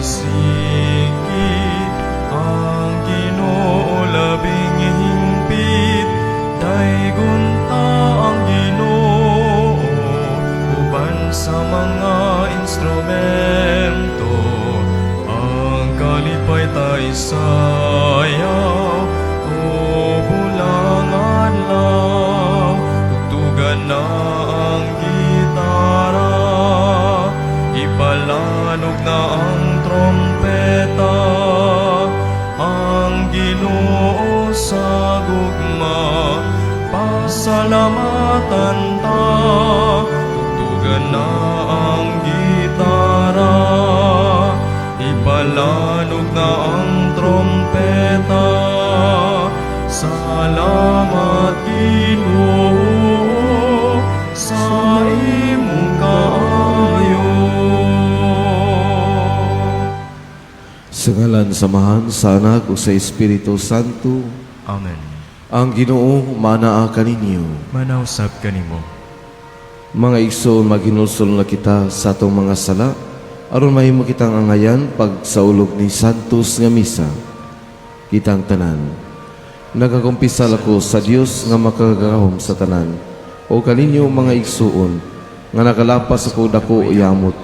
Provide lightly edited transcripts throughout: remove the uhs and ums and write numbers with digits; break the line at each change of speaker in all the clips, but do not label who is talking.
sikit, ang Ginoo labing hingpit, daygon ta ang Ginoo, uban sa mga instrumento, ang kalipay tay sayaw, o bulangan lang, tugtugan na ang gitara, ipalanog na ang trompeta, ang Ginoo sa gugma, pasalamatan ta, tugtugan na ang gitara, ipalanog na ang trompeta, salamat Ginoo sa imong kaayo.
Sa ngalan samahan sa Anak ug sa Espiritu Santo,
Amen.
ang Ginoo manaa kaninyo.
Manausap kanimo.
Mga igsoon, maghinulsol na kita sa atong mga sala, aron mahimo kitang angayan pag saulog ni Santos nga misa. Kitang tanan, nagakumpisal ako sa Dios nga makagahom sa tanan, o kaninyo mga igsoon, nga nakalapas ako dako yamot,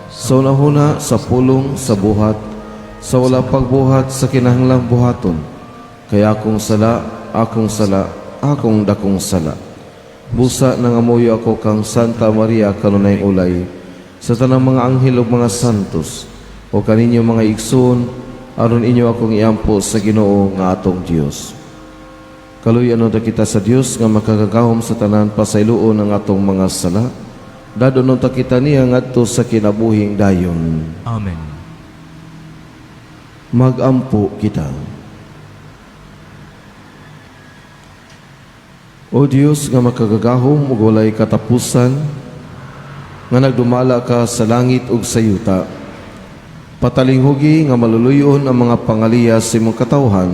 sa unahuna sa pulong sa buhat, sa wala pagbuhat sa kinahanglang buhaton, kaya akong sala, akong dakong sala. Busa nangamuyo ako kang Santa Maria kanunay ulay, sa tanang mga anghel ug mga santos, o kaninyo mga igsoon, aron inyo akong iampo sa Ginoo nga atong Dios. Kaluyan ta kita sa Dios nga makagagahom sa tanan pasayloon ang atong mga sala, dadonon ta kita niya ngadto sa kinabuhing dayon.
Amen.
Magampo kita. O Dios nga makagagahom ug walay katapusan, nga nagdumala ka sa langit ug sa yuta, patalinghugi nga maluluyon ang mga pangaliya sa imong katawhan,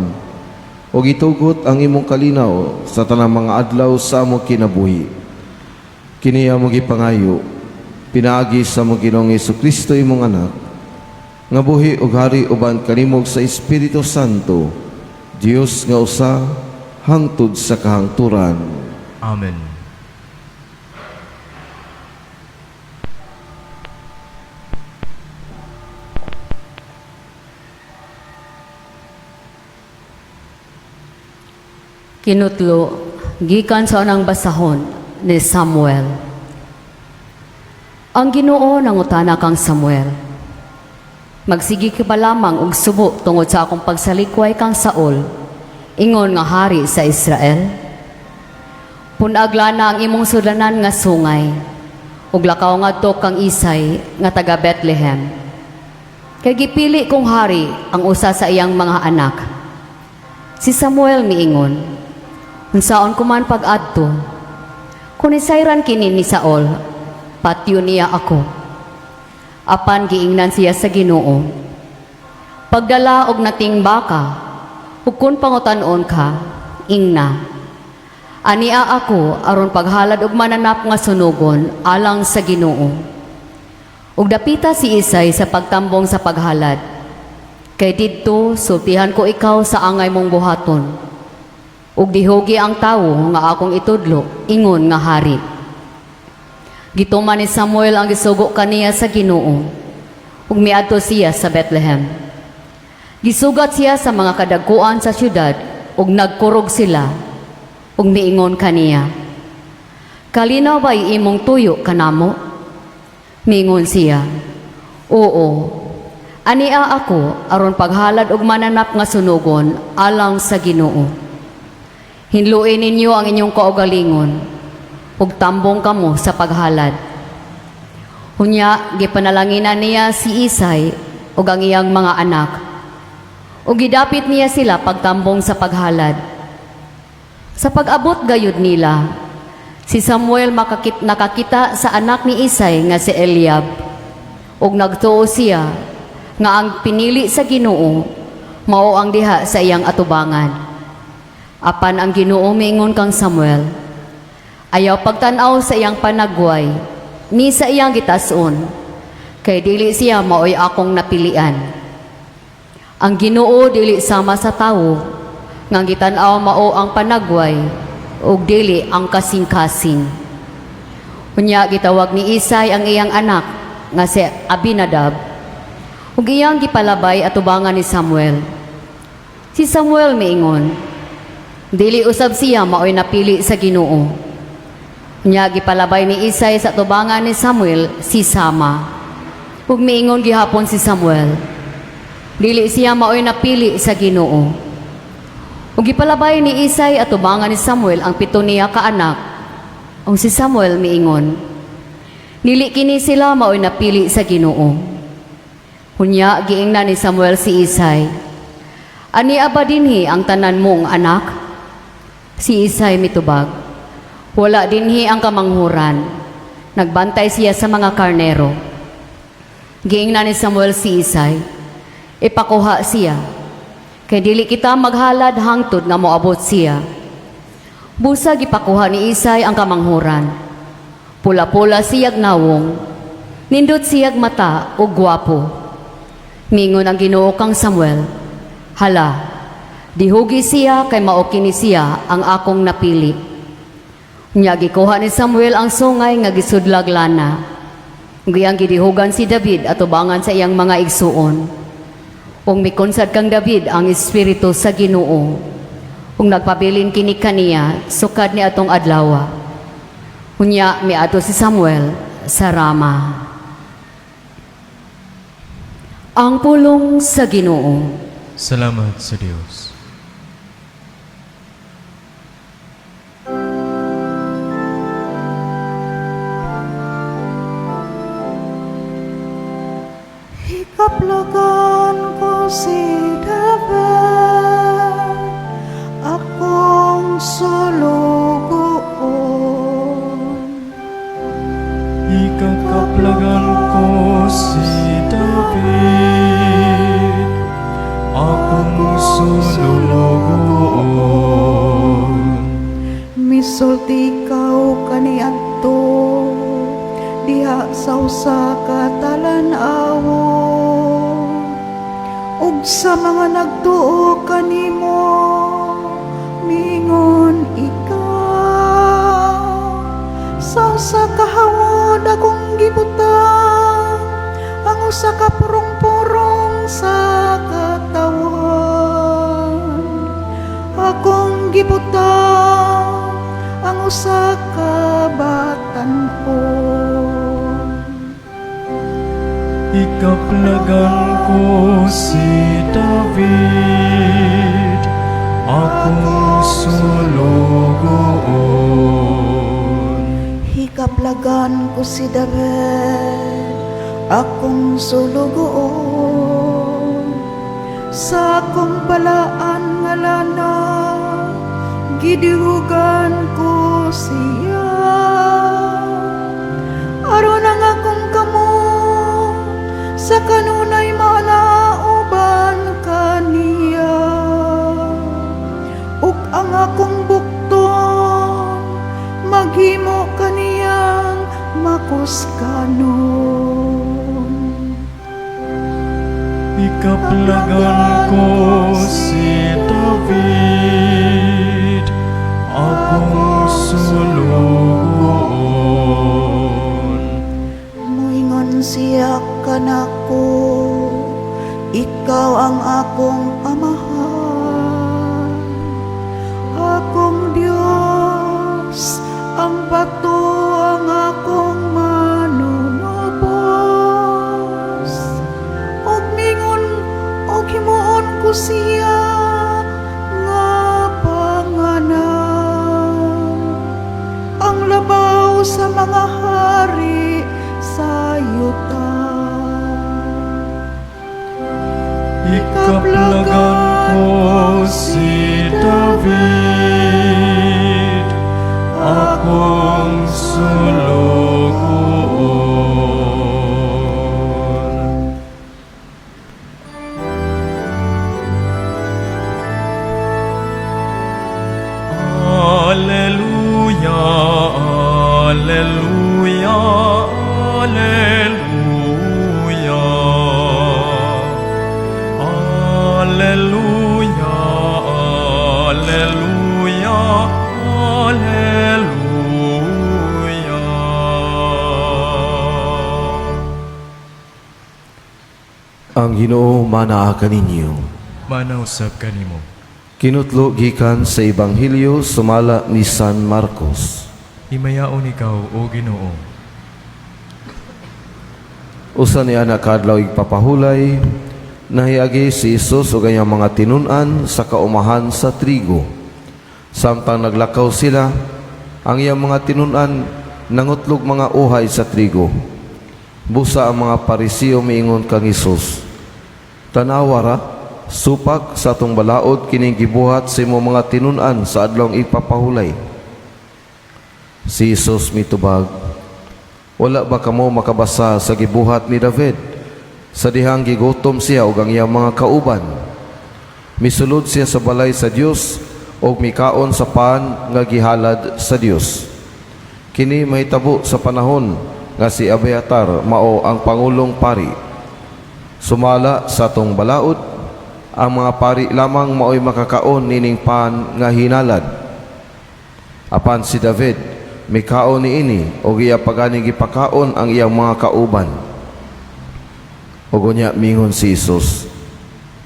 o gitugot ang imong kalinaw sa tanang mga adlaw sa among kinabuhi. Kiniya mo gipangayo, pinaagi sa among Ginoong Jesucristo imong anak, nga buhi ug hari uban kanimog sa Espiritu Santo, Dios nga usa, hangtod sa kahangturan.
Amen.
Kinutlo, gikan sa unang basahon ni Samuel. Ang Ginoo nangutana kang Samuel, magsigi ka ba lamang og subo tungod sa akong pagsalikway kang Saul, ingon nga hari sa Israel? Punaglana ang imong sudanan nga sungay, ug lakaw ngadto kang Isay nga taga Bethlehem. Kay gipili kong hari ang usa sa iyang mga anak. Si Samuel miingon, unsaon ko man pag-adto, kung isayran kini ni Saul, patyo niya ako. Apan giingnan siya sa Ginoo, pagdala og nating baka, ug kun pangutanon ka, ingna. Ania ako aron paghalad og mananap nga sunugon alang sa Ginoo. Ug dapita si Isay sa pagtambong sa paghalad, kay didto sultihan ko ikaw sa angay mong buhaton. Ug dihugi ang tawo nga akong itudlo, ingon nga hari. Gituman ni Samuel ang gisugo kaniya sa Ginoo, ug miadto siya sa Bethlehem. Gisugat siya sa mga kadagkuan sa syudad, ug nagkurog sila, ug miingon kaniya, kalinaw ba'y imong tuyo kanamo? Miingon siya, oo, ania ako aron paghalad og mananap nga sunugon alang sa Ginoo. Hinluin ninyo ang inyong kaugalingon, ug tambong kamo sa paghalad. Hunya, gipanalanginan niya si Isay ug ang iyang mga anak, ug gidapit niya sila pagtambong sa paghalad. Sa pag-abot gayud nila, si Samuel nakakita sa anak ni Isay nga si Eliab, ug nagtuo siya nga ang pinili sa Ginoo mao ang diha sa iyang atubangan. Apan ang Ginoo miingon kang Samuel, ayaw pagtanaw sa iyang panagway, ni sa iyang gitason, kay dili siya maoy akong napilian. Ang Ginoo dili sama sa tawo, nga gitan-aw mao ang panagway, ug dili ang kasing-kasing. Unya gitawag ni Isay ang iyang anak nga si Abinadab, ug iyang gipalabay atubangan ni Samuel. Si Samuel miingon, dili usab siya maoy napili sa Ginoo. Unya gipalabay ni Isay sa atubangan ni Samuel si Sama. Ug miingon gihapon si Samuel, dili siya maoy napili sa Ginoo. Ug gipalabay ni Isay at tubangan ni Samuel ang pito niya ka anak. Ug si Samuel miingon, dili kini sila maoy napili sa Ginoo. Hunya giingnan ni Samuel si Isay, ani aba dinhi ang tanan mong anak? Si Isay mitubag, wala dinhi ang kamanghuran. Nagbantay siya sa mga karnero. Giingnan ni Samuel si Isay, ipakuha siya, kay dili kita maghalad hangtod nga moabot siya. Busa gipakuha ni Isay ang kamanghuran. Pula-pula siyag nawong, nindot siyag mata o gwapo. Mingon ang Ginoo kang Samuel, hala, dihugi siya kay mao kini siya ang akong napili. Nya gikuha ni Samuel ang sungay nga gisudlag lana. Giyang gidihugan si David at ubangan sa iyang mga igsuon. Ung mikonsad kang David ang espiritu sa Ginoo. Ung nagpabilin kini kaniya, sukad ni atong adlaw. Unya miadto si Samuel sa Rama. Ang pulong sa Ginoo.
Salamat sa Diyos.
Ikaplagan ko si David, akong sulugoon.
Ikakaplagan ko si David, akong sulugoon.
Misulti ikaw kaniadto, diha sa usa ka talan-awo. Ug sa mga nagtuo kanimo, mingon ikaw. Sa usa ka hawod akong gibutang, ang usa ka purong-purong sa katawan. Akong gibutang, ang usa ka batan-on.
Ikaplagan ko si David, akong sulugoon.
Hikaplagan ko si David, akong sulugoon. Sa akong balaan nga lana, gidihugan ko siya. Aron ang akong kamo, sa kanunay manauban kaniya. Ug ang akong bukton, maghimo kaniyang makuskanon.
Ikaplagan ko si David, akong sulugoon.
Muingon siya kanako, ikaw ang akong amahan. Akong Diyos, ang bato ang akong manunubos. Og mingon, og himuon ko siya nga panganan. Ang labaw sa mga hari sa yuta.
Ikaplagan ko si David, akong sulugoon. Alleluia, alleluia, alleluia.
Ang Ginoo manaa kaninyo.
Manausap kanimo.
Kinutlo gikan sa Ebanghelyo sumala ni San Marcos.
Himayaon ikaw, O Ginoo.
Usa ni anak kadlaw igpapahulay, nahiagi si Isus ug gayang mga tinun-an sa kaumahan sa trigo. Samtang naglakaw sila, ang iyang mga tinun-an nangutlog mga uhay sa trigo. Busa ang mga Parisiyo miingon kang Isus, "Tanawara, supak sa atong balaod kining gibuhat sa imong mga tinun-an sa adlawng ipapahulay." Si Isus mitubag, "Wala ba kamo makabasa sa gibuhat ni David sa dihang gigutom siya ug ang iyang mga kauban? Misulod siya sa balay sa Dios ug mikaon sa pan nga gihalad sa Dios. Kini mahitabo sa panahon nga si Abiatar mao ang pangulong pari. Sumala sa atong balaod, ang mga pari lamang mao'y makakaon nining pan nga hinalad. Apan si David mikaon niini ug iya pagani gipakaon ang iyang mga kauban." Ug unya mingon si Isus,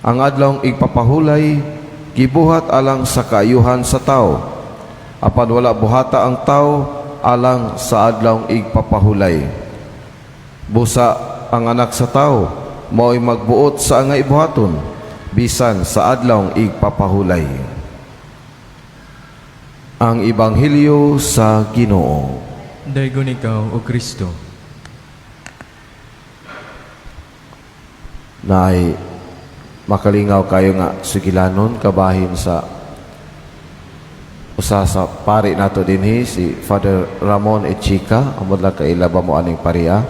"Ang adlawng igpapahulay gibuhat alang sa kaayuhan sa tao, apan wala buhata ang tao alang sa adlawng igpapahulay. Busa ang anak sa tao mao'y magbuot sa nga ibuhaton bisan sa adlawng igpapahulay." Ang Ebanghelyo sa Ginoo.
Daygon ikaw, O Kristo.
Naay makalingaw kayo nga sugilanon kabahin sa usa sa pari nato dinhi si Father Ramon Echica, amod lang kailaba mo aning paria.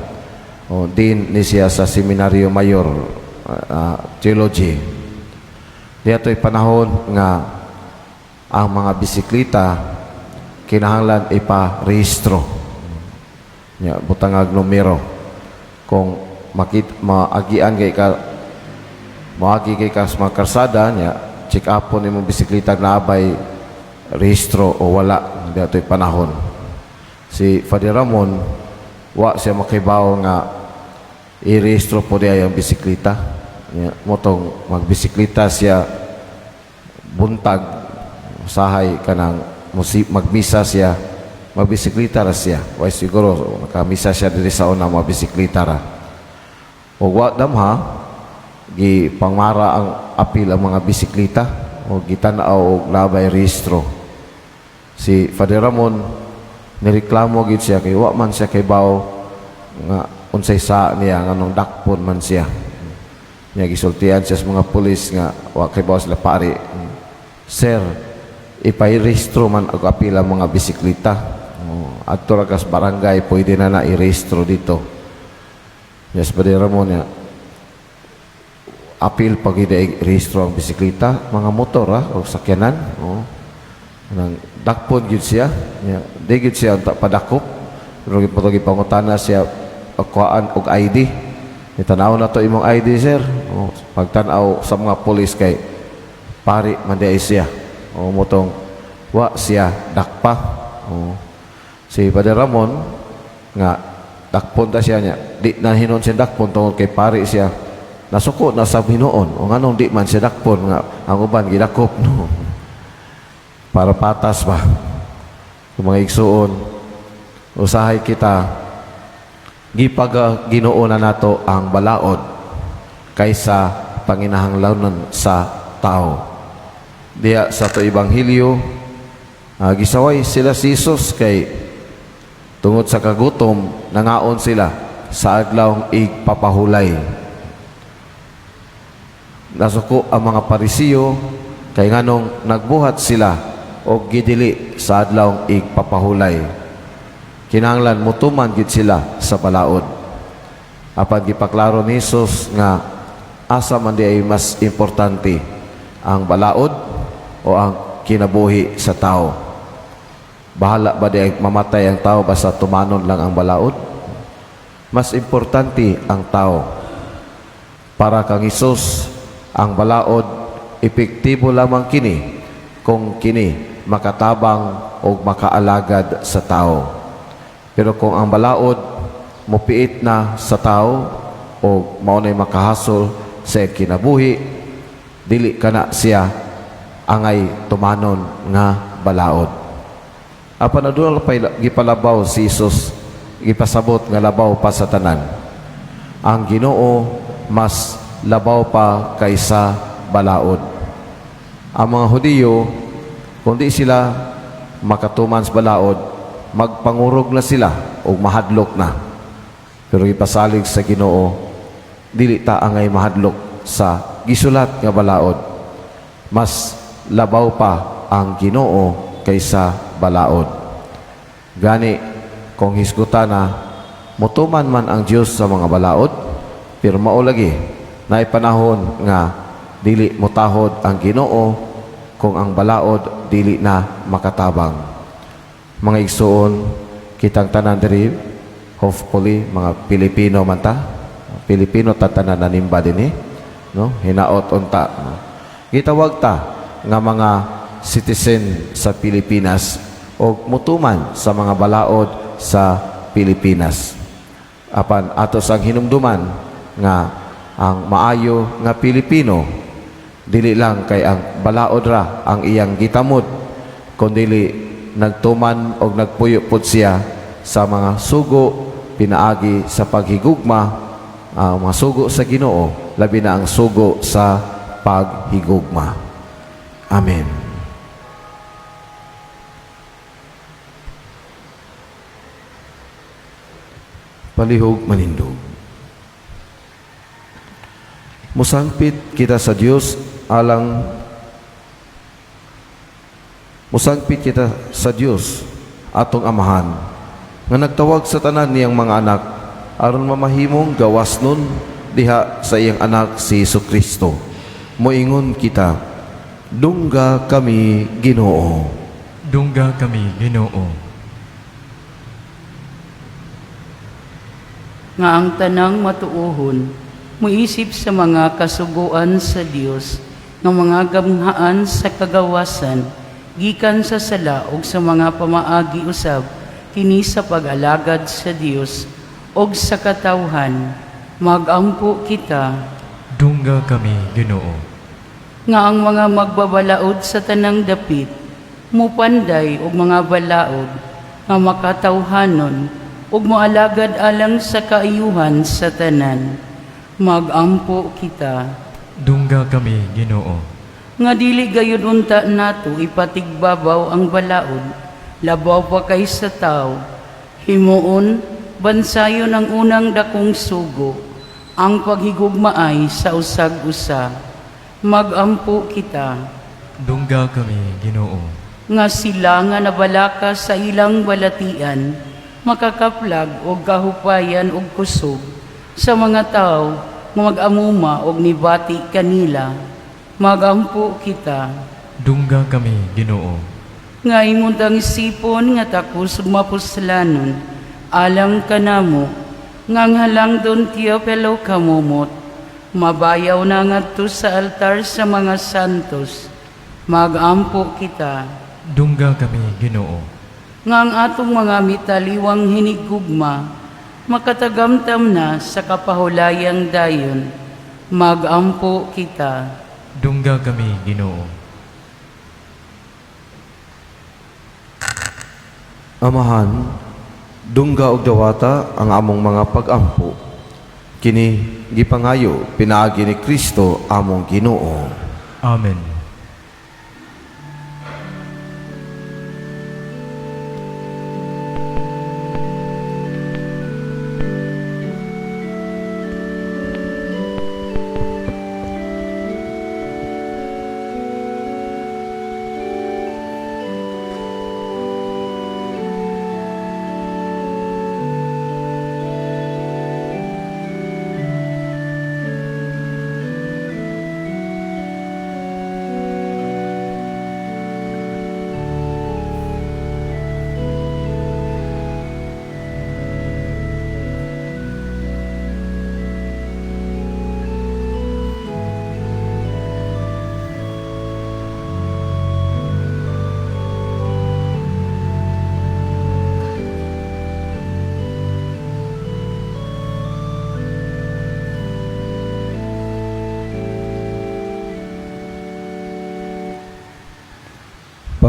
O din ni siya sa Seminaryo Mayor Theology. Diyato'y panahon nga ang mga bisikleta kinahanglan ipa-rehistro. Butangag numero. Kung maagian kay ka maagi kay ka sa mga karsada niya, check upon imong bisikleta na abay rehistro o wala. Diyato'y panahon. Si Father Ramon, wa siya makibaw nga i-rehistro po diya yung bisikleta. Motong magbisikleta siya buntag, usahay ka ng magmisa siya, magbisikleta ra siya. Way siguro, nakamisa siya diri sa una, magbisikleta ra. O wa damha, pangmara ang apil ang mga bisikleta, o gitanaw o labay rehistro. Si Father Ramon, nireklamo gid siya, kay wa man siya kay baw nga unsay sa niya, nga nung dakpon man siya. Niya gisultian siya sa mga pulis nga wa kay bawas sila pari, "Sir, ipairehistro man og apila mga bisikleta. Adto ra kas barangay pwede na i-rehistro dito." Yes, Padre Ramon niya, apil pag i-rehistro ang bisikleta, mga motor o sakyanan. Nang dakpon gid siya, di gid siya padakop. Pero gipangutana siya pagkuhaan og ID. Itanaw na to imong ID, sir. Pagtanaw sa mga polis kay pari man di siya. Motong wa siya dakpa. Si Padre Ramon nga dakpon ta siya niya. Di na hinon siya dakpon tungod kay pari siya. Nasuko na sa Hinoon. O nganong di man siya dakpon nga ang uban gidakop no. Para patas ba? Kung mga igsuon, usahay kita Ginoo na nato ang balaod kaysa panginahanglanon sa tao. Diya sa to Ebanghelyo, gisaway sila si Jesus kay tungod sa kagutom nangaon sila sa adlawng igpapahulay. Nasuko ang mga Parisiyo kay nganong nagbuhat sila og gidili sa adlawng igpapahulay. Kinahanglan mutuman gid sila sa balaod. Apan gipaklaro ni Jesus nga asa man di ay mas importante, ang balaod o ang kinabuhi sa tao. Bahala ba di ay mamatay ang tao basta tumanon lang ang balaod? Mas importante ang tao. Para kang Jesus, ang balaod epektibo lamang kini kung kini makatabang o makaalagad sa tao. Pero kung ang balaod mupiit na sa tao o maunay makahasol sa kinabuhi, dili kana siya angay tumanon nga balaod. Apan aduna gipalabaw si Hesus, gipasabot nga labaw pa sa tanan. Ang Ginoo mas labaw pa kaysa balaod. Ang mga Hudiyo, kundi sila makatuman sa balaod, magpangurog na sila o mahadlok na. Pero ipasalig sa Ginoo, dili ta angay mahadlok sa gisulat nga balaod. Mas labaw pa ang Ginoo kaysa balaod. Gani, kung hisguta na, mutuman man ang Dios sa mga balaod, pero maulagi, na ipanahon nga dili mutahod ang Ginoo kung ang balaod dili na makatabang. Mga igsoon, kitang tanan diri, hopefully mga Pilipino man ta, Pilipino tatanan nanimba din no? Hinaot unta. No? Gitawag ta nga mga citizen sa Pilipinas o mutuman sa mga balaod sa Pilipinas. Apan atos ang hinumduman nga ang maayo nga Pilipino dili lang kay ang balaod ra ang iyang gitamod, kundi nagtuman og nagpuyo pud siya sa mga sugo pinaagi sa paghigugma, ang mga sugo sa Ginoo, labi na ang sugo sa paghigugma. Amen. Palihog manindog. Musangpit kita sa Dios alang musangpit kita sa Dios atong Amahan nga nagtawag sa tanan niyang mga anak aron mamahimong gawas nun diha sa iyang anak si Jesucristo. Moingon kita, dungga kami Ginoo.
Dungga kami, Ginoo.
Nga ang tanang matuohon, muisip sa mga kasuguan sa Dios, ng mga gamhaan sa kagawasan, gikan sa sala ug sa mga pamaagi usab, kini sa pag-alagad sa Dios, og sa katawhan, magampo kita.
Dungga kami, Ginoo.
Nga ang mga magbabalaod sa tanang dapit, mupanday og mga balaod, nga makatawhanon, ug moalagad alang sa kaayuhan sa tanan, magampo kita.
Dungga kami, Ginoo.
Nga dili gayud unta nato ipatigbabaw ang balaod, labaw pa kay sa tao, himuon, bansayon ang unang dakong sugo, ang paghigugmaay sa usag-usa, magampo kita.
Dungga kami, Ginoo.
Nga sila nga nabalaka sa ilang balatian, makakaplag o kahupayan o kusog sa mga tao nga mag-amuma o nibati kanila, magampo kita.
Dungga kami, Ginoo.
Nga imundang isipon nga takos mapuslanon, alang kanamo, nga halang don Teopelo kamumot, mabayaw na ngadto sa altar sa mga santos, magampo kita.
Dungga kami, Ginoo.
Nga ang atong mga mitaliwang hinigugma, makatagamtam na sa kapahulayang dayon, magampo kita.
Dungga kami, Ginoo.
Amahan, dungga og dawata ang among mga pag-ampo. Kini gipangayo pinaagi ni Kristo among Ginoo.
Amen.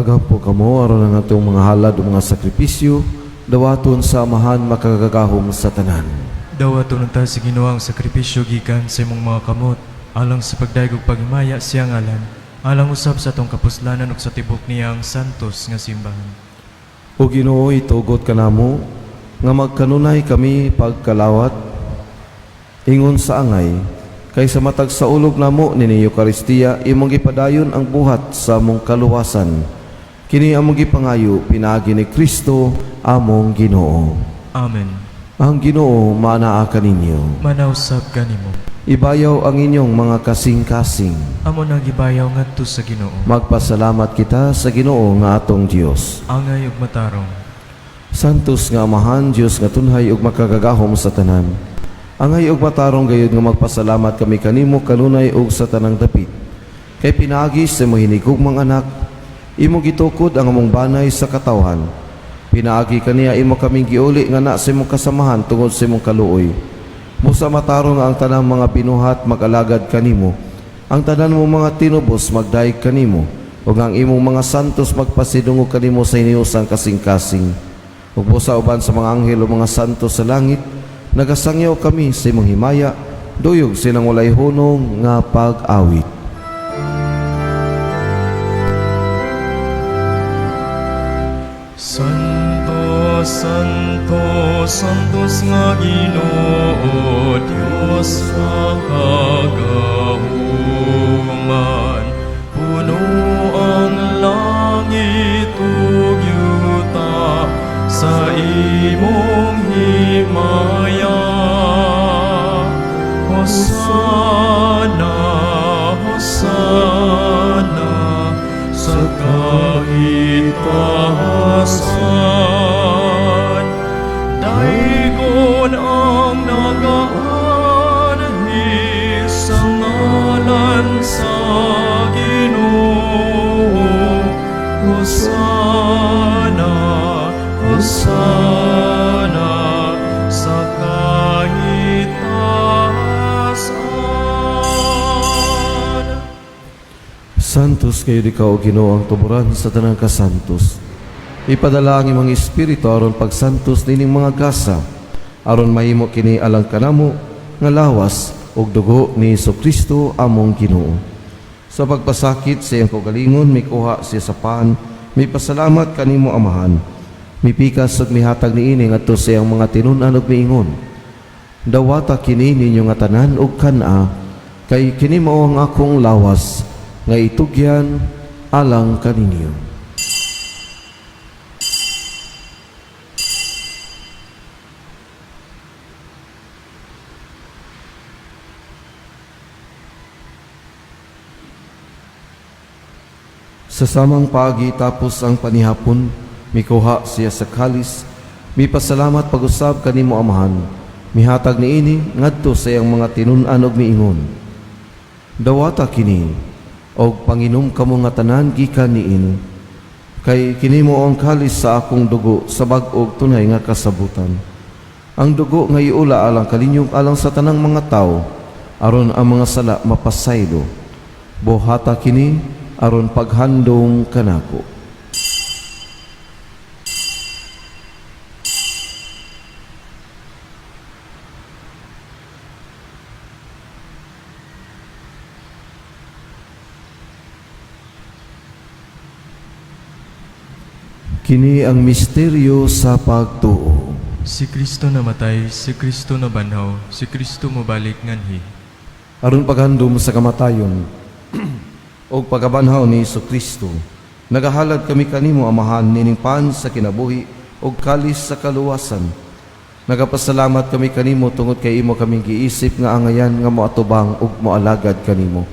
Paghampo kamo aron ang atong mga halad o mga sakripisyo, dawaton sa amahan makagagahom sa tanan.
Dawaton ta sa Ginoo ang sakripisyo gikan sa imong mga kamot, alang sa pagdaygog paghimaya siyang ngalan, alang usab sa atong kapuslanan ug sa tibok niyang santos nga simbahan.
O Ginoo, itugot ka namo nga magkanunay kami pagkalawat ingon sa angay kaysa matag sa ulog namo ni Eucharistia imong gipadayon ang buhat sa among kaluwasan. Kini among gipangayo pinaagi ni Kristo among Ginoo.
Amen.
Ang Ginoo manaa kaninyo.
Manausab kanimo.
Ibayaw ang inyong mga kasing-kasing.
Amo nang gibayaw ngadto sa Ginoo.
Magpasalamat kita sa Ginoo nga atong Dios.
Angay ug matarong.
Santos nga Amahan, Dios nga tunhay ug makagagahom sa tanan. Angay ug matarong gayud nga magpasalamat kami kanimo kanunay ug sa tanang dapit. Kay pinaagi sa imong hinigugmang anak, imo gitukod ang among banay sa katawhan. Pinaagi kaniya imo kaming giuli nga na sa imong kasamahan tungod sa imong kaluoy. Musa matarong ang tanang mga binuhat mag-alagad kanimo. Ang tanan mo mga tinubos magdaig kanimo, ug ang imong mga santos magpasidungog kanimo sa hiniusang kasing-kasing. Ug busa uban sa mga anghel o mga santos sa langit, nagasangyaw kami sa imong himaya, duyog silang walay hunong nga pag-awit.
Santo, Santo, Santos nga Ginoo, Dios sa kagahuman. Puno ang langit ug yuta sa imong himaya. Hosana, Hosana sa kahitasan. Daigon ang nagaanhi sa ngalan sa Ginoo. Hosana, Hosana sa kahitasan.
Santos kayo di ka o Ginoo ang tuburan sa tanang kasantos. Ipadala ang imong espiritu aron pagsantos nining mga gasa, aron mahimo kini alang kanamo nga lawas ug dugo ni Jesucristo among Ginoo. Sa pagpasakit sa iyang kaugalingon, mikuha siya sa paan, may pasalamat kanimo amahan, mipikas ug mihatag niini ngadto sa iyang mga tinun-an ug miingon. Dawata kini ninyo nga tanan ug kana, kay kini mao ang akong lawas nga itugyan alang kaninyo. Sa samang pagi tapos ang panihapon, mikuha siya sa kalis, mipasalamat pag-usab kanimo amahan, mihatag niini ngadto sa iyang mga tinun-an ug miingon. Dawata kini og panginom kamo nga tanan gikan niini, kay kini mo ang kalis sa akong dugo sa bag-og tunay nga kasabutan. Ang dugo nga iula alang kalinyog alang sa tanang mga tao, aron ang mga sala mapasaylo. Buhata kini aron paghandong kanako. Kini ang misteryo sa pagtuo.
Si Kristo namatay, si Kristo nabanhaw, si Kristo mobalik nganhi.
Aron paghandom sa kamatayon o pagabanhaw ni Jesucristo, nagahalad kami kanimo amahan nining pan sa kinabuhi o kalis sa kaluwasan. Nagapasalamat kami kanimo tungod kay imo kaming giisip nga angayan nga moatubang ug moalagad kanimo.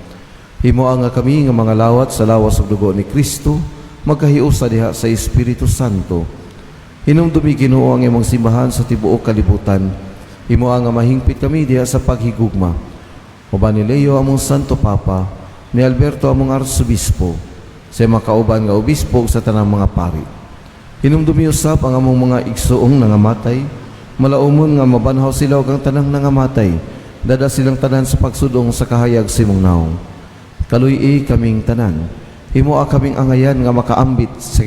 Himoa nga kami nga mga lawat sa lawas ug dugo ni Kristo, magkahiusa diha sa Espiritu Santo. Hinumdumi Ginoo ang imong simbahan sa tibuok kalibutan. Himoa nga mahingpit kami diha sa paghigugma. Uban ni Leo among Santo Papa, ni Alberto among Arsobispo, sa makauban nga obispo sa tanang mga pari. Hinumdumi usab ang among mga igsuong nangamatay, malaumon nga mabanhaw sila ug ang tanang nangamatay, dada silang tanan sa pagsudong sa kahayag sa imong naong. Kaluy-i kaming tanan. Himoa kaming angayan nga makaambit sa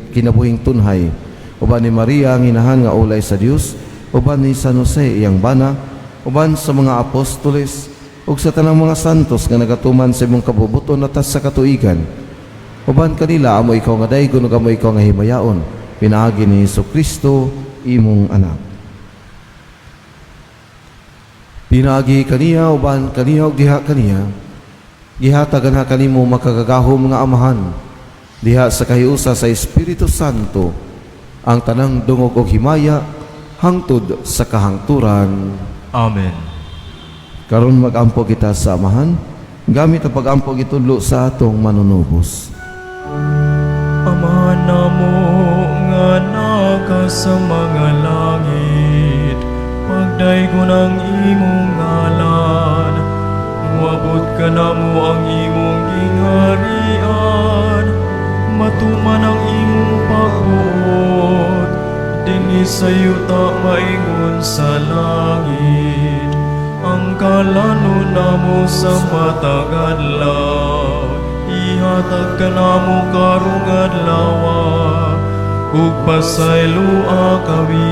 kinabuhing tunhay. Uban ni Maria ang inahan nga ulay sa Dios, uban ni San Jose iyang bana, uban sa mga apostoles, ug sa tanang mga santos nga nagatuman sa imong kabubuton atas sa katuigan. Uban kanila amo ikaw nga daygon ug amo ikaw nga himayaon. Pinaagi ni Jesucristo imong anak. Pinaagi kaniya uban kaniya ug diha kaniya. Gihatagan ha kanimo makagagahom nga amahan. Diha sa kahiusa sa Espiritu Santo ang tanang dungog ug himaya hangtod sa kahangturan.
Amen.
Karon mag-ampo kita sa amahan, gamit ang pag-ampo gitudlo sa atong manunubos.
Amahan namo nga naka sa mga langit, pagdaygon ang imong ngalan, muabot ka namo ang imong gingharian, matuman ang imong pagbuot, dinhi sa yuta maingon sa langit, ang kalanon namo sa matag adlaw, ihatag ka namo karong adlaw, ug pasaylua kami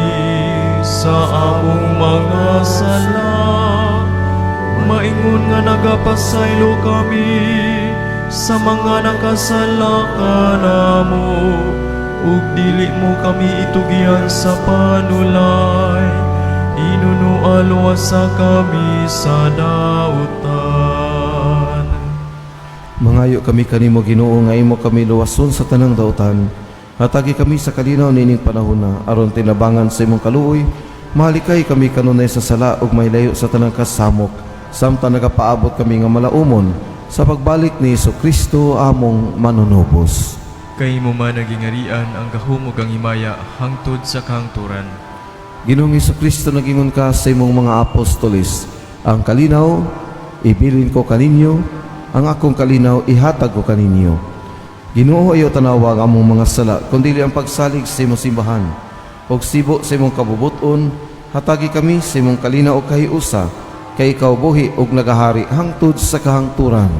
sa among mga sala, maingon nga nagapasaylo kami sa mga nakasala kanamo, ug dili mo kami itugian sa panulay, inunualwa sa kami sa dautan.
Mangayo kami kanimo Ginoo nga imo kami luwason sa tanang dautan. Hatagi kami sa kalinaw nining panahon na aron tinabangan sa imong kaluoy. Mahalikay kami kanunay sa sala ug mahilayo sa tanang kasamok. Samtang nagapaabot kami nga malaumon sa pagbalik ni Jesucristo among manunubos.
Kay mo man nagingarian ang gahom ug ang himaya hangtod sa kahangturan.
Ginoong Jesucristo nagingon ka sa imong mga apostoles, ang kalinaw ibilin ko kaninyo, ang akong kalinaw ihatag ko kaninyo. Ginoo ayo tanawa ang among mga sala, kundi ang pagsalig sa imong simbahan. Og sibo sa imong kabubuton, hatagi kami sa imong kalinaw ug kahiusa, kay ikaw buhi ug nagahari hangtod sa kahangturan.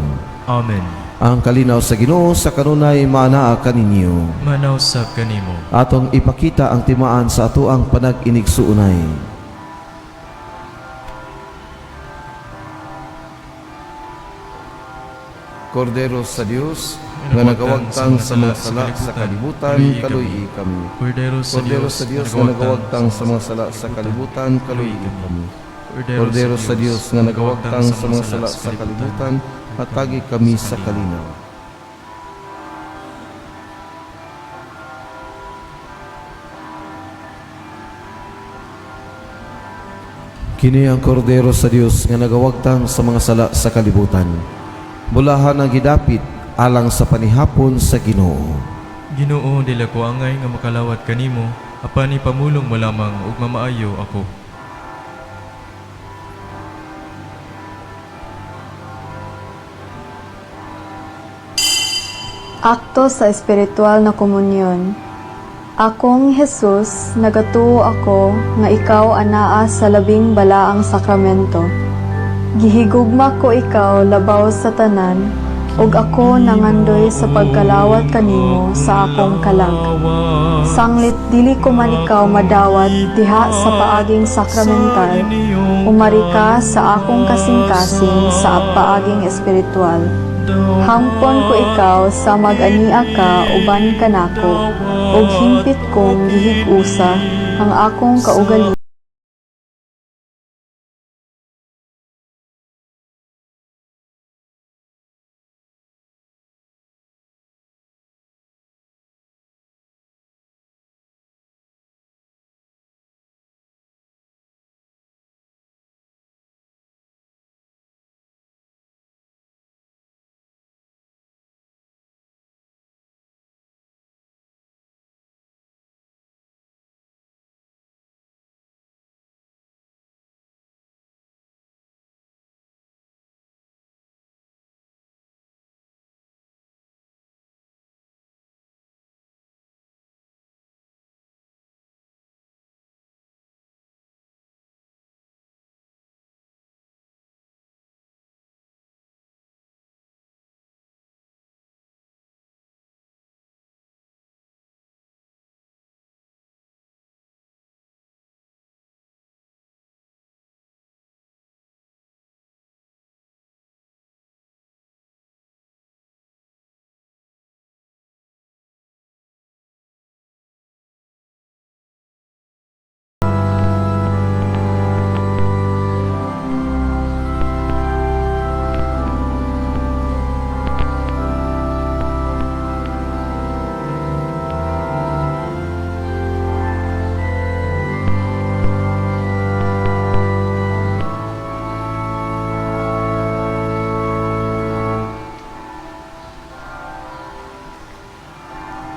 Amen.
Ang kalinaw sa Ginoo sa kanunay maanaa kaninyo.
Manaw sa kanimo.
Atong ipakita ang timaan sa atoang panag-inigsuunay. Kordero sa Dios, nga nagawagtang sa mga sala sa kalibutan, kaluyi kami.
Kordero sa
Diyos, nga nagawagtang sa mga sala sa kalibutan, kaluyi kami. Kordero sa Diyos, nga nagawagtang sa mga sala sa kalibutan, hatagi kami sa kalinaw. Kini ang kordero sa Dios nga nagawagtang sa mga sala sa kalibutan. Bulahan ang gidapit alang sa panihapon sa Ginoo.
Ginoo, dila ko angay nga makalawat kanimo, apan ipamulong mo lamang ug mamaayo ako.
Akto sa espiritual na komunyon. Akong Jesus, nagatuo ako nga ikaw anaa sa labing balaang sakramento. Gihigugma ko ikaw labaw sa tanan, ug ako nangandoy sa pagkalawat kanimo sa akong kalag. Sanglit dili ko man ikaw madawat diha sa paaging sakramental, umari ka sa akong kasing-kasing sa paaging espiritual. Hangpon ko ikaw sa mag-ania ka uban kanako, ug himpit kong gihig-usa ang akong kaugalingon.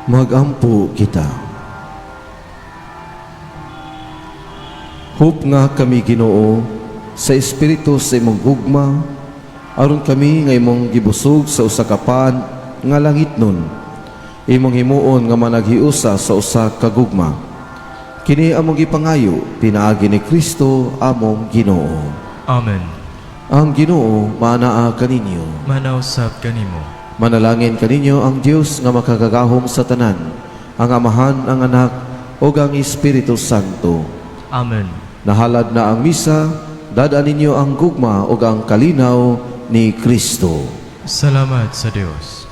Magampo kita. Hope nga kami Ginoo sa espiritu sa imong gugma aron kami nga imong gibusog sa usa ka paan nga langit nun. Imong himuon nga managhiusa sa usa ka gugma. Kini among gipangayo pinaagi ni Kristo among Ginoo.
Amen.
Ang Ginoo manaa kaninyo.
Manausap kanimo.
Manalangin kaninyo ang Dios nga makagagahom sa tanan, ang Amahan, ang Anak, o ang Espiritu Santo.
Amen.
Nahalad na ang misa, dadaan ninyo ang gugma o ang kalinaw ni Kristo.
Salamat sa Dios.